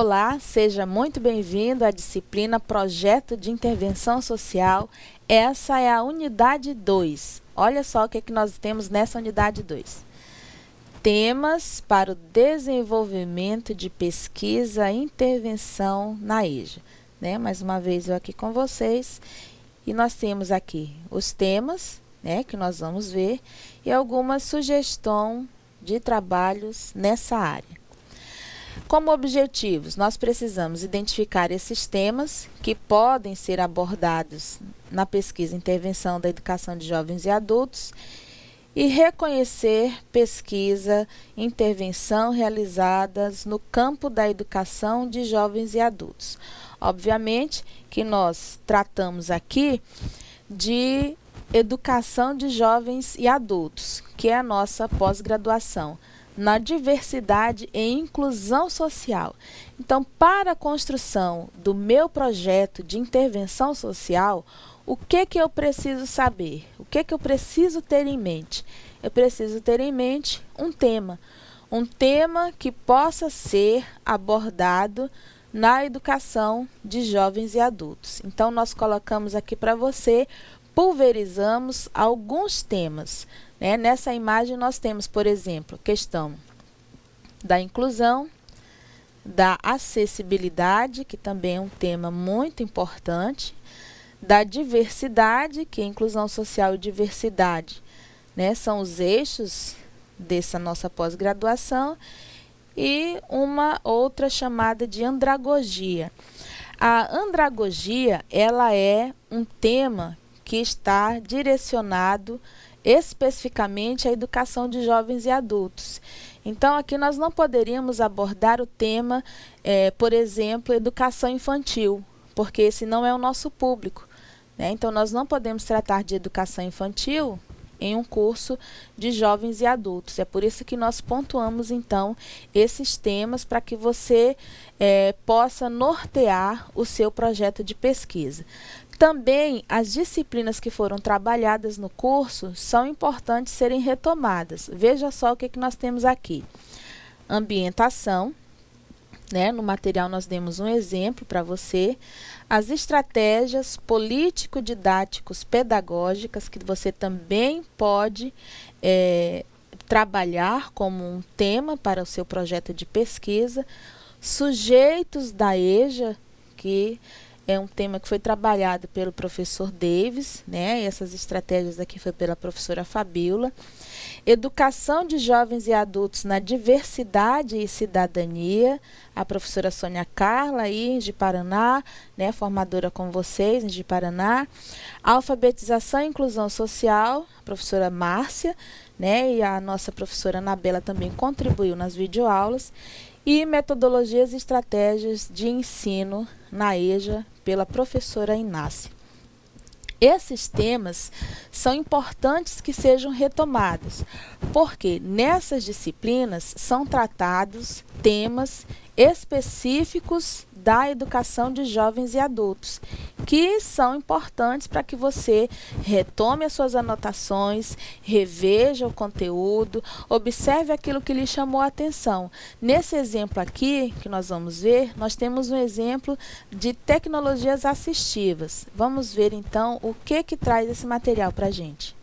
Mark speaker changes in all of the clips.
Speaker 1: Olá, seja muito bem-vindo à disciplina Projeto de Intervenção Social. Essa é a unidade 2. Olha só o que nós temos nessa unidade 2. Temas para o desenvolvimento de pesquisa e intervenção na EJA. Mais uma vez eu aqui com vocês. E nós temos aqui os temas, que nós vamos ver, e algumas sugestões de trabalhos nessa área. Como objetivos, nós precisamos identificar esses temas que podem ser abordados na pesquisa e intervenção da educação de jovens e adultos e reconhecer pesquisa e intervenção realizadas no campo da educação de jovens e adultos. Obviamente que nós tratamos aqui de educação de jovens e adultos, que é a nossa pós-graduação na diversidade e inclusão social. Então, para a construção do meu projeto de intervenção social, o que eu preciso saber? O que eu preciso ter em mente? Eu preciso ter em mente um tema que possa ser abordado na educação de jovens e adultos. Então, nós colocamos aqui para você, pulverizamos alguns temas. Nessa imagem nós temos, por exemplo, questão da inclusão, da acessibilidade, que também é um tema muito importante, da diversidade, que é inclusão social e diversidade, são os eixos dessa nossa pós-graduação, e uma outra chamada de andragogia. A andragogia, ela é um tema que está direcionado especificamente à educação de jovens e adultos. Então, aqui nós não poderíamos abordar o tema, por exemplo, educação infantil, porque esse não é o nosso público. Então, nós não podemos tratar de educação infantil em um curso de jovens e adultos. É por isso que nós pontuamos, então, esses temas para que você possa nortear o seu projeto de pesquisa. Também as disciplinas que foram trabalhadas no curso são importantes serem retomadas. Veja só o que nós temos aqui. Ambientação, no material nós demos um exemplo para você. As estratégias político-didáticos pedagógicas, que você também pode trabalhar como um tema para o seu projeto de pesquisa. Sujeitos da EJA, que é um tema que foi trabalhado pelo professor Davis, e essas estratégias aqui foi pela professora Fabíola. Educação de jovens e adultos na diversidade e cidadania, a professora Sônia Carla, aí, de Paraná, formadora com vocês, de Paraná. Alfabetização e inclusão social, a professora Márcia, e a nossa professora Anabela também contribuiu nas videoaulas. E metodologias e estratégias de ensino na EJA, pela professora Inácia. Esses temas são importantes que sejam retomados, porque nessas disciplinas são tratados temas específicos da educação de jovens e adultos, que são importantes para que você retome as suas anotações, reveja o conteúdo, observe aquilo que lhe chamou a atenção. Nesse exemplo aqui, que nós vamos ver, nós temos um exemplo de tecnologias assistivas. Vamos ver, então, o que traz esse material para a gente.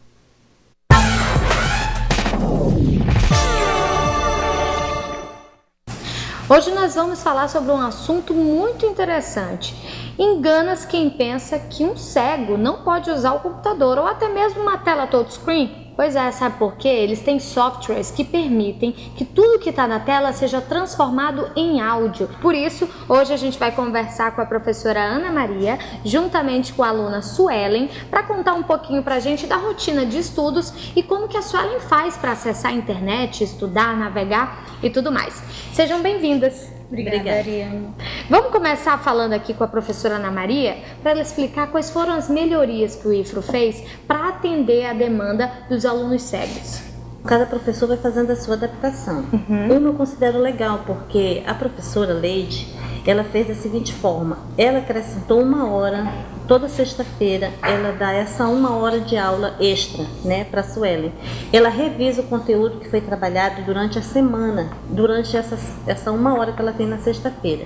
Speaker 2: Hoje nós vamos falar sobre um assunto muito interessante. Engana-se quem pensa que um cego não pode usar o computador ou até mesmo uma tela touchscreen. Pois é, sabe por quê? Eles têm softwares que permitem que tudo que está na tela seja transformado em áudio. Por isso, hoje a gente vai conversar com a professora Ana Maria, juntamente com a aluna Suelen, para contar um pouquinho para a gente da rotina de estudos e como que a Suelen faz para acessar a internet, estudar, navegar e tudo mais. Sejam bem-vindas.
Speaker 3: Obrigada, Ariane.
Speaker 2: Vamos começar falando aqui com a professora Ana Maria para ela explicar quais foram as melhorias que o IFRO fez para atender a demanda dos alunos cegos.
Speaker 3: Cada professor vai fazendo a sua adaptação. Eu considero legal porque a professora Leide, ela fez da seguinte forma: ela acrescentou 1 hora toda sexta-feira, ela dá essa 1 hora de aula extra, né, para a Suelen. Ela revisa o conteúdo que foi trabalhado durante a semana, durante essa 1 hora que ela tem na sexta-feira.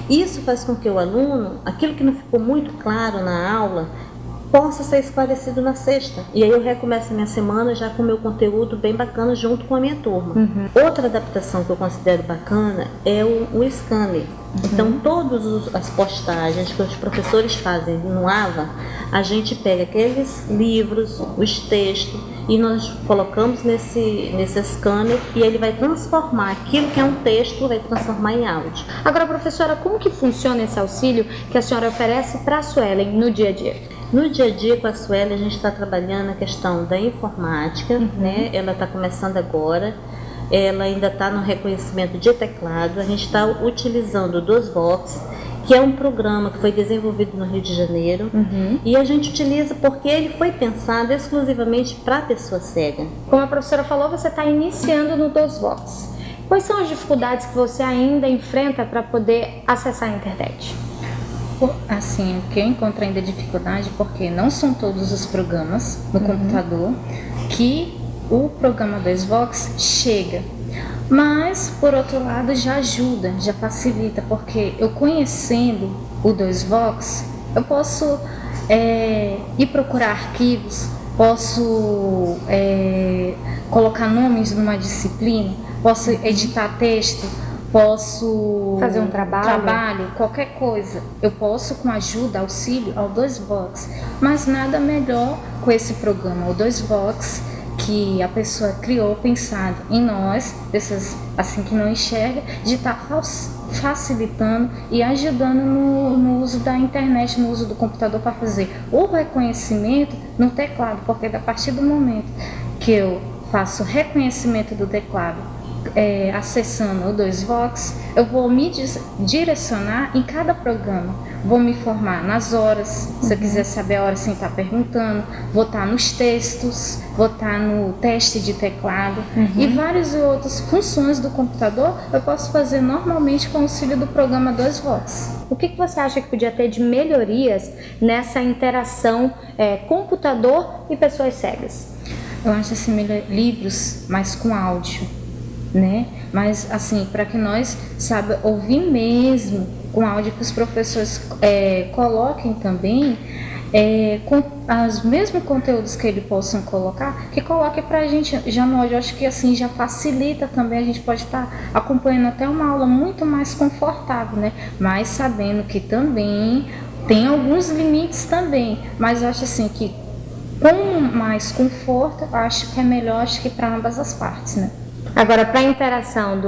Speaker 3: Isso faz com que o aluno, aquilo que não ficou muito claro na aula, possa ser esclarecido na sexta. E aí eu recomeço a minha semana já com o meu conteúdo bem bacana junto com a minha turma. Outra adaptação que eu considero bacana é o scanner. Então, todas as postagens que os professores fazem no AVA, a gente pega aqueles livros, os textos, e nós colocamos nesse scanner e ele vai transformar aquilo que é um texto, vai transformar em áudio.
Speaker 2: Agora, professora, como que funciona esse auxílio que a senhora oferece para a Suelen no dia a dia?
Speaker 3: No dia a dia com a Suelen, a gente está trabalhando a questão da informática, né? Ela está começando agora. Ela ainda está no reconhecimento de teclado. A gente está utilizando o DOSVox, que é um programa que foi desenvolvido no Rio de Janeiro, e a gente utiliza porque ele foi pensado exclusivamente para a pessoa cega.
Speaker 2: Como a professora falou, você está iniciando no DOSVox. Quais são as dificuldades que você ainda enfrenta para poder acessar a internet?
Speaker 4: Assim, o que eu encontro ainda dificuldade, porque não são todos os programas no computador que o programa DOSVox chega. Mas, por outro lado, já ajuda, já facilita, porque eu conhecendo o DOSVox, eu posso ir procurar arquivos, posso colocar nomes numa disciplina, posso editar texto, posso
Speaker 2: fazer um trabalho,
Speaker 4: qualquer coisa. Eu posso, com ajuda, auxílio ao DOSVox, mas nada melhor com esse programa, o DOSVox, que a pessoa criou pensado em nós, pessoas assim que não enxerga, de estar facilitando e ajudando no uso da internet, no uso do computador para fazer o reconhecimento no teclado, porque a partir do momento que eu faço reconhecimento do teclado, acessando o DOSVox, eu vou me direcionar em cada programa, vou me informar nas horas, se eu quiser saber a hora sem estar perguntando, vou estar nos textos, vou estar no teste de teclado e várias outras funções do computador eu posso fazer normalmente com o auxílio do programa DOSVox.
Speaker 2: O que você acha que podia ter de melhorias nessa interação computador e pessoas cegas?
Speaker 4: Eu acho assim, livros, mas com áudio, né? Mas assim, para que nós saiba ouvir mesmo com áudio, que os professores coloquem também com os mesmos conteúdos que eles possam colocar, que coloque para a gente já no áudio. Eu acho que assim já facilita também, a gente pode estar acompanhando até uma aula muito mais confortável, né? Mas sabendo que também tem alguns limites também, mas eu acho assim que com mais conforto, eu acho que é melhor, acho que para ambas as partes, né?
Speaker 2: Agora, para a interação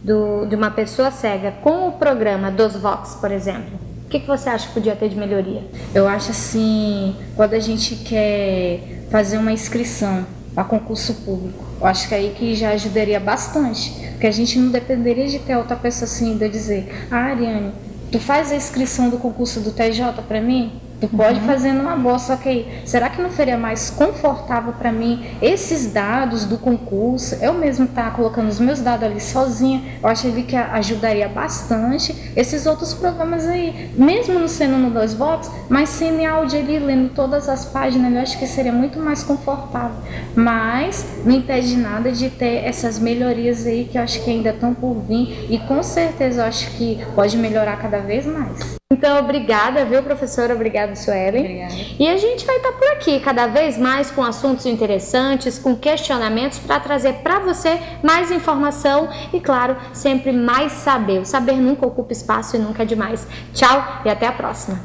Speaker 2: de uma pessoa cega com o programa DOSVox, por exemplo, o que você acha que podia ter de melhoria?
Speaker 4: Eu acho assim, quando a gente quer fazer uma inscrição para concurso público, eu acho que aí que já ajudaria bastante, porque a gente não dependeria de ter outra pessoa assim, de eu dizer, Ariane, tu faz a inscrição do concurso do TJ para mim? Tu pode fazer numa boa, só que aí, será que não seria mais confortável para mim esses dados do concurso, eu mesmo estar colocando os meus dados ali sozinha? Eu acho que ajudaria bastante esses outros programas aí, mesmo não sendo no DOSVox, mas sendo em áudio ali, lendo todas as páginas, eu acho que seria muito mais confortável. Mas não impede nada de ter essas melhorias aí que eu acho que ainda estão por vir e com certeza eu acho que pode melhorar cada vez mais.
Speaker 2: Então, obrigada, viu, professora? Obrigada, Suelen.
Speaker 4: Obrigada.
Speaker 2: E a gente vai estar por aqui cada vez mais com assuntos interessantes, com questionamentos para trazer para você mais informação e, claro, sempre mais saber. O saber nunca ocupa espaço e nunca é demais. Tchau e até a próxima.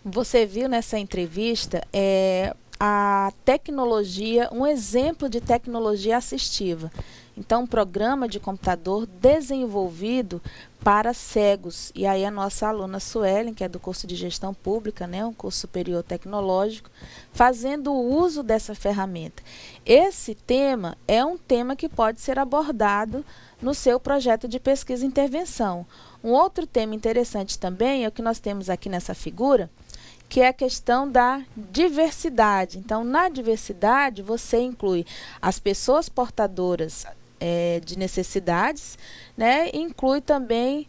Speaker 1: Você viu nessa entrevista a tecnologia, um exemplo de tecnologia assistiva. Então, um programa de computador desenvolvido para cegos. E aí a nossa aluna Suelen, que é do curso de Gestão Pública, né, um curso superior tecnológico, fazendo o uso dessa ferramenta. Esse tema é um tema que pode ser abordado no seu projeto de pesquisa e intervenção. Um outro tema interessante também é o que nós temos aqui nessa figura, que é a questão da diversidade. Então, na diversidade, você inclui as pessoas portadoras de necessidades, né, inclui também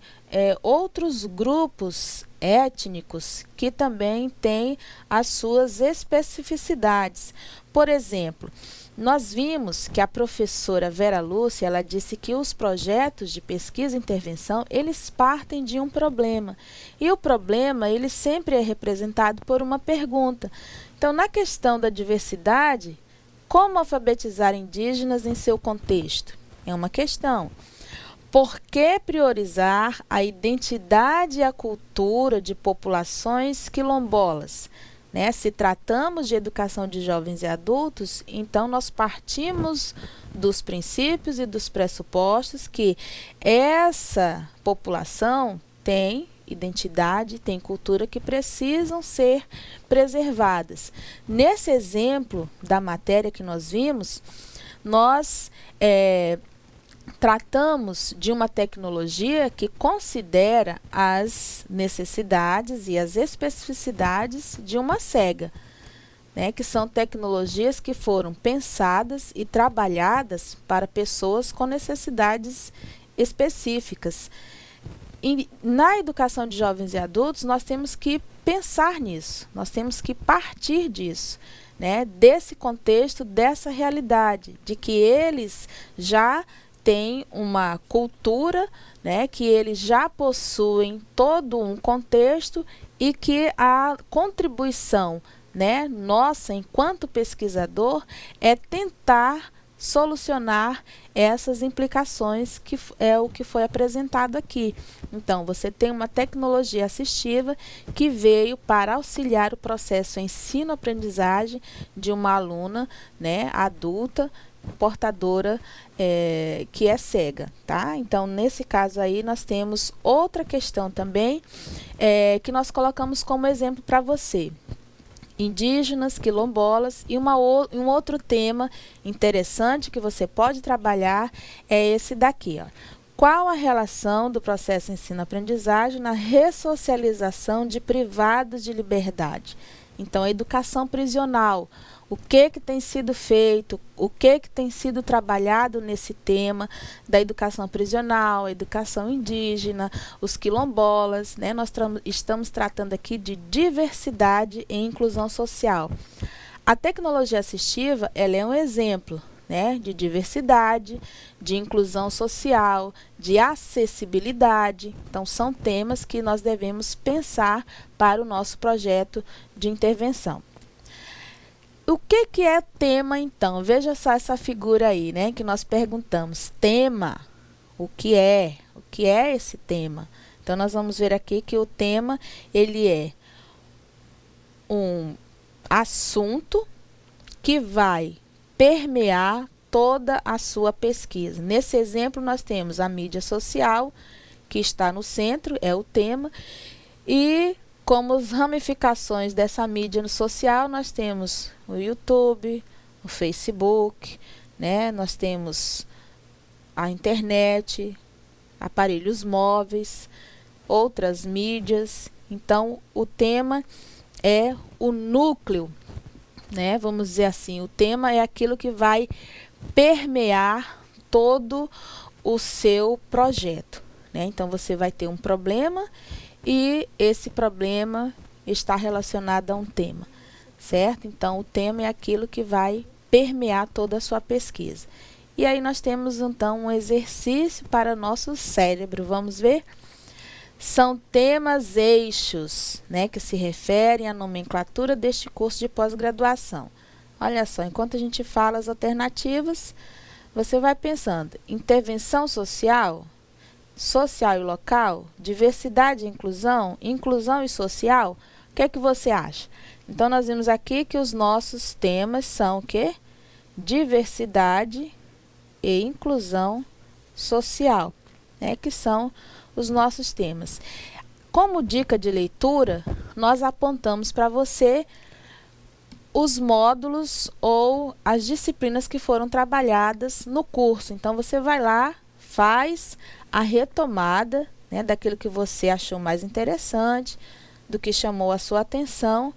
Speaker 1: outros grupos étnicos que também têm as suas especificidades. Por exemplo, nós vimos que a professora Vera Lúcia, ela disse que os projetos de pesquisa e intervenção, eles partem de um problema. E o problema, ele sempre é representado por uma pergunta. Então, na questão da diversidade, como alfabetizar indígenas em seu contexto? É uma questão. Por que priorizar a identidade e a cultura de populações quilombolas? Né? Se tratamos de educação de jovens e adultos, então nós partimos dos princípios e dos pressupostos que essa população tem identidade, tem cultura que precisam ser preservadas. Nesse exemplo da matéria que nós vimos, nós tratamos de uma tecnologia que considera as necessidades e as especificidades de uma cega, né, que são tecnologias que foram pensadas e trabalhadas para pessoas com necessidades específicas. E na educação de jovens e adultos, nós temos que pensar nisso, nós temos que partir disso, né, desse contexto, dessa realidade, de que eles já têm uma cultura, né, que eles já possuem todo um contexto e que a contribuição, né, nossa enquanto pesquisador é tentar solucionar essas implicações, que é o que foi apresentado aqui. Então, você tem uma tecnologia assistiva que veio para auxiliar o processo ensino-aprendizagem de uma aluna, né, adulta, portadora, que é cega, tá? Então, nesse caso aí, nós temos outra questão também, que nós colocamos como exemplo para você. Indígenas, quilombolas, e um outro tema interessante que você pode trabalhar é esse daqui, ó. Qual a relação do processo ensino-aprendizagem na ressocialização de privados de liberdade? Então, a educação prisional, o que tem sido feito, o que tem sido trabalhado nesse tema da educação prisional, a educação indígena, os quilombolas, né? Nós estamos tratando aqui de diversidade e inclusão social. A tecnologia assistiva, ela é um exemplo, né, de diversidade, de inclusão social, de acessibilidade. Então, são temas que nós devemos pensar para o nosso projeto de intervenção. O que é tema, então? Veja só essa figura aí, né, que nós perguntamos. Tema, o que é? O que é esse tema? Então, nós vamos ver aqui que o tema, ele é um assunto que vai permear toda a sua pesquisa. Nesse exemplo, nós temos a mídia social, que está no centro, é o tema, e como as ramificações dessa mídia social, nós temos o YouTube, o Facebook, né? Nós temos a internet, aparelhos móveis, outras mídias. Então, o tema é o núcleo, né? Vamos dizer assim, o tema é aquilo que vai permear todo o seu projeto, né? Então, você vai ter um problema e esse problema está relacionado a um tema, certo? Então, o tema é aquilo que vai permear toda a sua pesquisa. E aí nós temos, então, um exercício para nosso cérebro. Vamos ver? São temas eixos, né, que se referem à nomenclatura deste curso de pós-graduação. Olha só, enquanto a gente fala as alternativas, você vai pensando: intervenção social, social e local, diversidade e inclusão, inclusão e social. O que é que você acha? Então, nós vimos aqui que os nossos temas são o quê? Diversidade e inclusão social, né? Que são os nossos temas. Como dica de leitura, nós apontamos para você os módulos ou as disciplinas que foram trabalhadas no curso. Então, você vai lá, faz a retomada, né, daquilo que você achou mais interessante, do que chamou a sua atenção,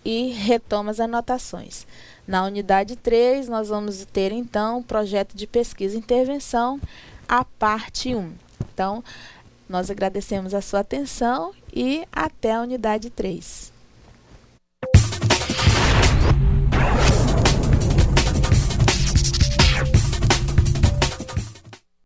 Speaker 1: e retoma as anotações. Na unidade 3, nós vamos ter, então, o projeto de pesquisa e intervenção, a parte 1. Então, nós agradecemos a sua atenção e até a unidade 3.